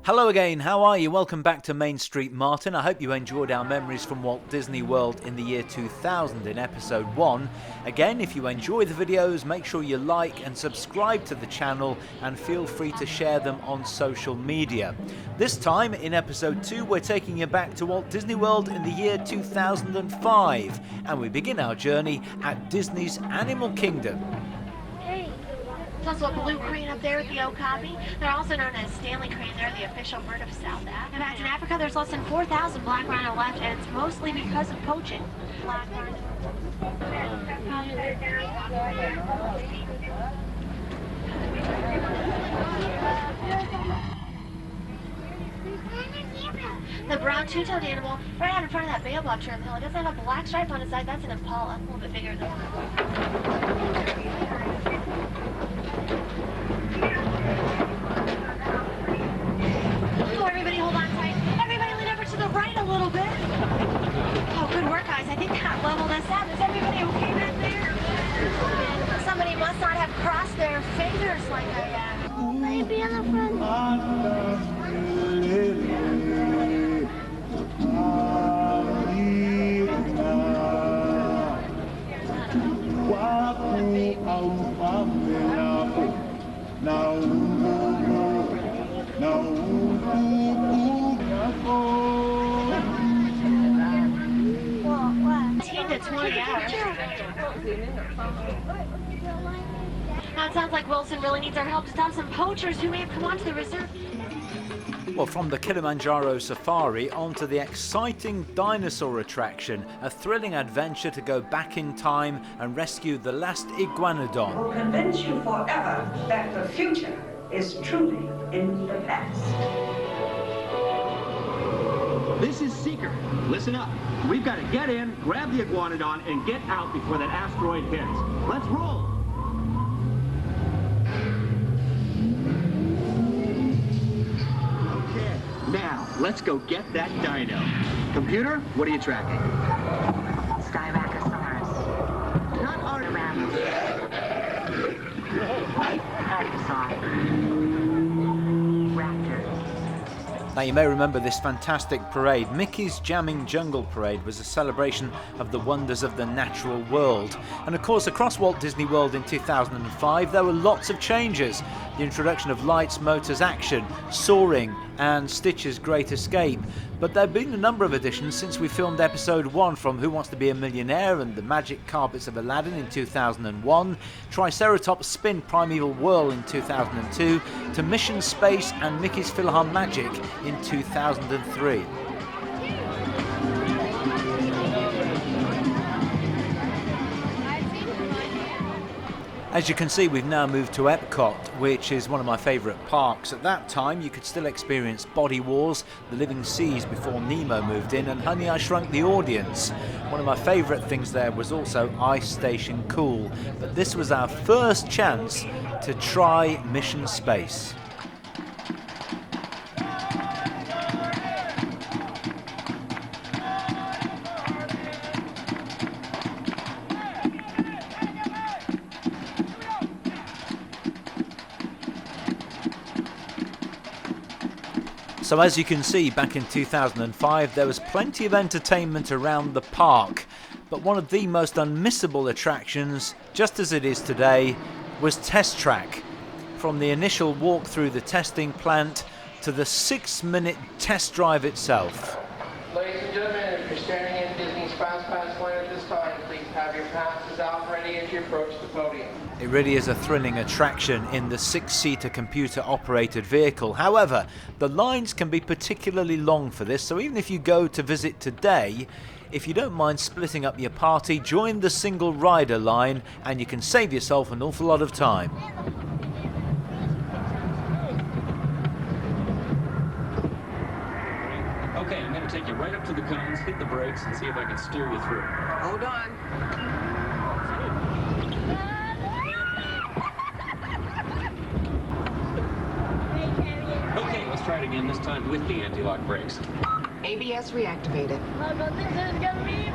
Hello again, how are you? Welcome back to Main Street Martin. I hope you enjoyed our memories from Walt Disney World in the year 2000 in episode 1. Again, if you enjoy the videos, make sure you like and subscribe to the channel and feel free to share them on social media. This time, in episode 2, we're taking you back to Walt Disney World in the year 2005, and we begin our journey at Disney's Animal Kingdom. Plus a blue crane up there with the okapi. They're also known as Stanley cranes. They're the official bird of South Africa. In fact, in Africa, there's less than 4,000 black rhino left, and it's mostly because of poaching. Black rhino. The brown two-toed animal right out in front of that baobab tree on the hill. It doesn't have a black stripe on its side. That's an impala, a little bit bigger than Oh, everybody hold on tight. Everybody lean over to the right a little bit. Oh, good work, guys. I think that leveled us out. Is everybody okay back there? Somebody must not have crossed their fingers like I have. Maybe in the front. To 20 hours. Now it sounds like Wilson really needs our help to stop some poachers who may have come onto the reserve. Well, from the Kilimanjaro Safari onto the exciting dinosaur attraction, a thrilling adventure to go back in time and rescue the last iguanodon. Will convince you forever that the future is truly in the past. This is Seeker. Listen up. We've got to get in, grab the iguanodon, and get out before that asteroid hits. Let's roll! Okay, now let's go get that dino. Computer, what are you tracking? Styracosaurus. Not our... Allosaur. Raptors. Now you may remember this fantastic parade. Mickey's Jamming Jungle Parade was a celebration of the wonders of the natural world. And of course across Walt Disney World in 2005 there were lots of changes. The introduction of lights, motors, action, soaring and Stitch's Great Escape. But there have been a number of additions since we filmed episode 1, from Who Wants to Be a Millionaire and the Magic Carpets of Aladdin in 2001, Triceratops Spin Primeval Whirl in 2002, to Mission Space and Mickey's PhilharMagic in 2003. As you can see, we've now moved to Epcot, which is one of my favourite parks. At that time, you could still experience Body Wars, The Living Seas before Nemo moved in, and Honey, I Shrunk the Audience. One of my favourite things there was also Ice Station Cool, but this was our first chance to try Mission Space. So as you can see, back in 2005 there was plenty of entertainment around the park, but one of the most unmissable attractions, just as it is today, was Test Track. From the initial walk through the testing plant to the 6-minute test drive itself. Ladies and gentlemen, if you're standing in Disney's Fast Pass line at this time, please have your passes out ready as you approach the podium. It really is a thrilling attraction in the 6-seater computer-operated vehicle. However, the lines can be particularly long for this, so even if you go to visit today, if you don't mind splitting up your party, join the single rider line and you can save yourself an awful lot of time. Okay, I'm going to take you right up to the cones, hit the brakes, and see if I can steer you through. Hold on. Okay, let's try it again, this time with the anti-lock brakes. ABS reactivated. Oh, but this is gonna be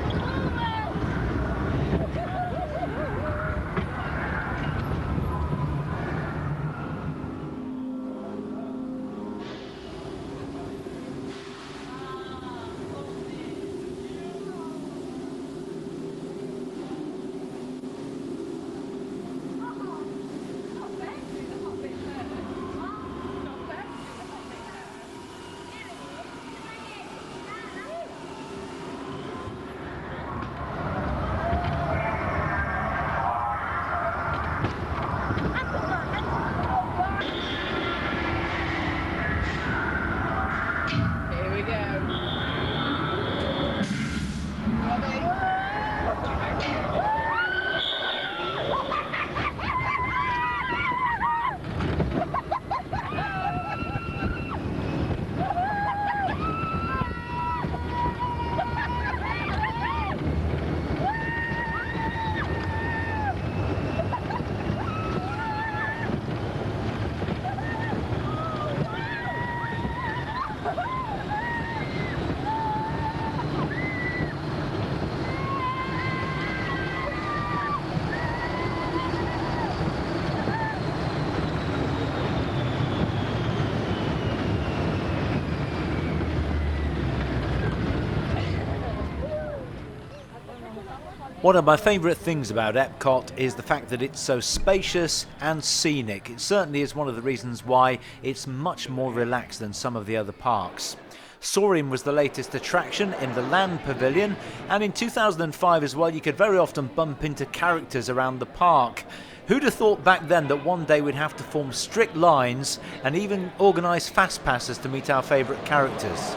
One of my favourite things about Epcot is the fact that it's so spacious and scenic. It certainly is one of the reasons why it's much more relaxed than some of the other parks. Soarin' was the latest attraction in the Land Pavilion, and in 2005 as well you could very often bump into characters around the park. Who'd have thought back then that one day we'd have to form strict lines and even organise fast passes to meet our favourite characters?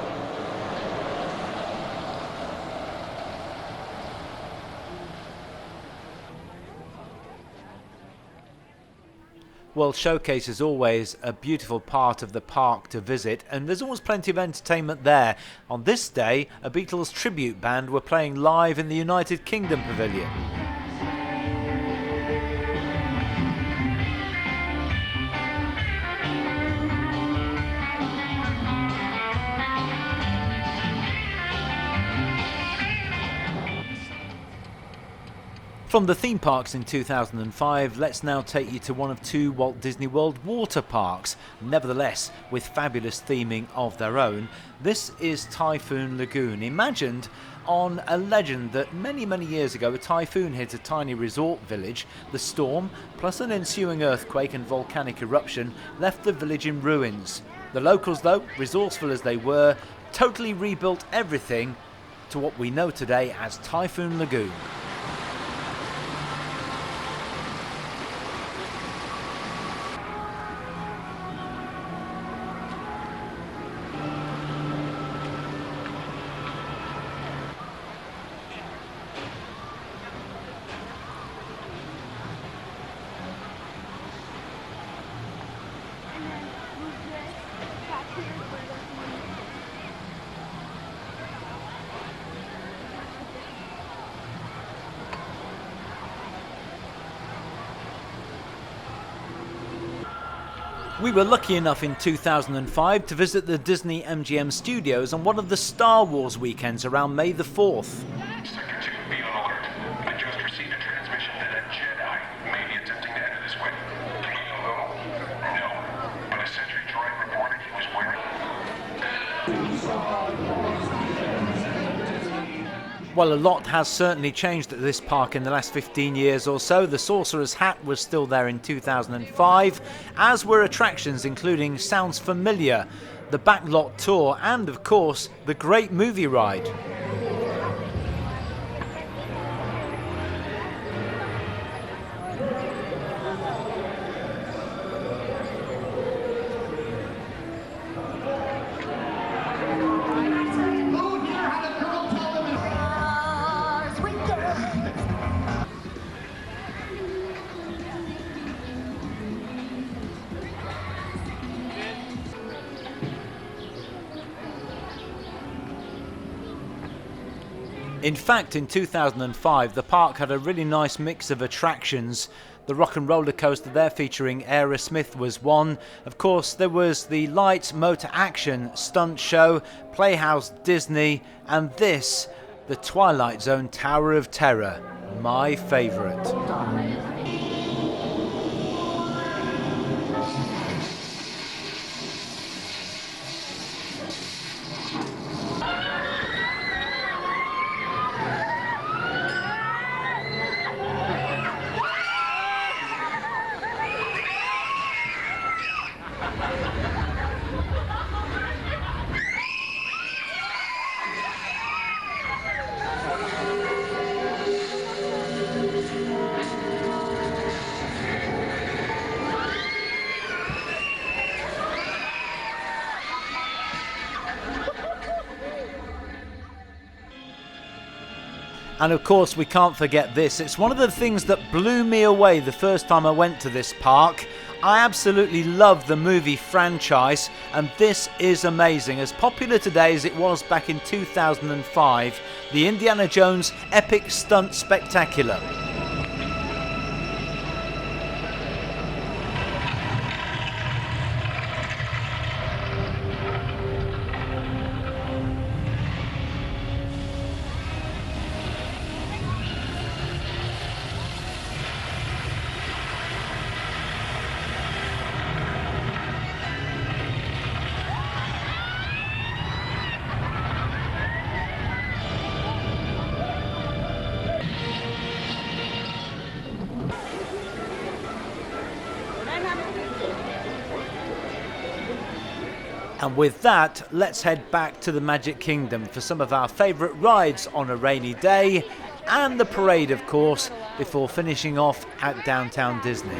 Well, Showcase is always a beautiful part of the park to visit, and there's always plenty of entertainment there. On this day, a Beatles tribute band were playing live in the United Kingdom Pavilion. From the theme parks in 2005, let's now take you to one of two Walt Disney World water parks, nevertheless with fabulous theming of their own. This is Typhoon Lagoon, imagined on a legend that many years ago a typhoon hit a tiny resort village. The storm, plus an ensuing earthquake and volcanic eruption, left the village in ruins. The locals, though, resourceful as they were, totally rebuilt everything to what we know today as Typhoon Lagoon. We were lucky enough in 2005 to visit the Disney MGM studios on one of the Star Wars weekends around May the 4th. Sector 2, be on alert. I just received a transmission that a Jedi may be attempting to enter this way. No. But a sentry droid reported he was wearing... Well, a lot has certainly changed at this park in the last 15 years or so. The Sorcerer's Hat was still there in 2005, as were attractions including Sounds Familiar, the Backlot Tour, and of course, the Great Movie Ride. In fact, in 2005, the park had a really nice mix of attractions. The rock and roller coaster there featuring Aerosmith was one. Of course, there was the Lights Motor Action stunt show, Playhouse Disney, and this, the Twilight Zone Tower of Terror, my favourite. And of course we can't forget this. It's one of the things that blew me away the first time I went to this park. I absolutely love the movie franchise, and this is amazing. As popular today as it was back in 2005, the Indiana Jones Epic Stunt Spectacular. And with that, let's head back to the Magic Kingdom for some of our favourite rides on a rainy day, and the parade of course, before finishing off at Downtown Disney.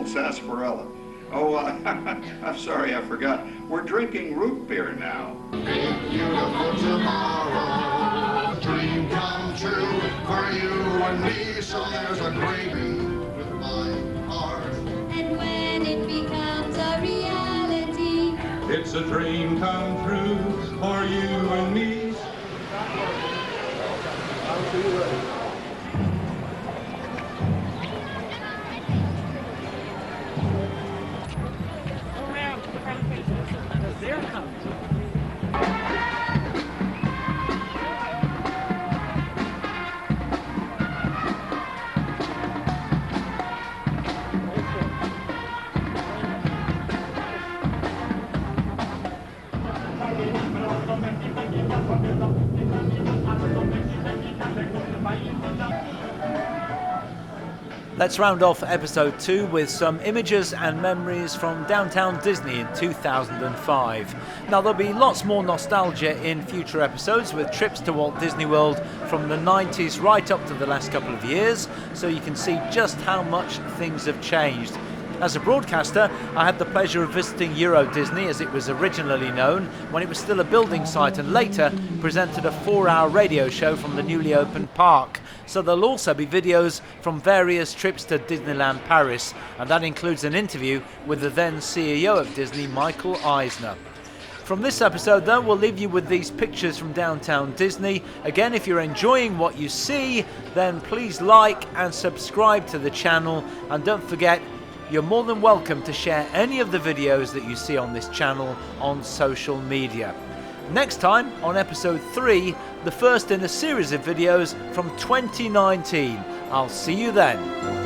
Sarsaparilla. Oh, I'm sorry, I forgot. We're drinking root beer now. Beautiful tomorrow, dream come true for you and me. So there's a great dream with my heart. And when it becomes a reality, It's a dream come true for you and me. Let's round off episode 2 with some images and memories from Downtown Disney in 2005. Now there'll be lots more nostalgia in future episodes with trips to Walt Disney World from the 90s right up to the last couple of years, so you can see just how much things have changed. As a broadcaster, I had the pleasure of visiting Euro Disney as it was originally known, when it was still a building site, and later presented a 4-hour radio show from the newly opened park. So there'll also be videos from various trips to Disneyland Paris, and that includes an interview with the then CEO of Disney, Michael Eisner. From this episode though, we'll leave you with these pictures from Downtown Disney. Again, if you're enjoying what you see, then please like and subscribe to the channel, and don't forget, you're more than welcome to share any of the videos that you see on this channel on social media. Next time, on episode 3, the first in a series of videos from 2019. I'll see you then.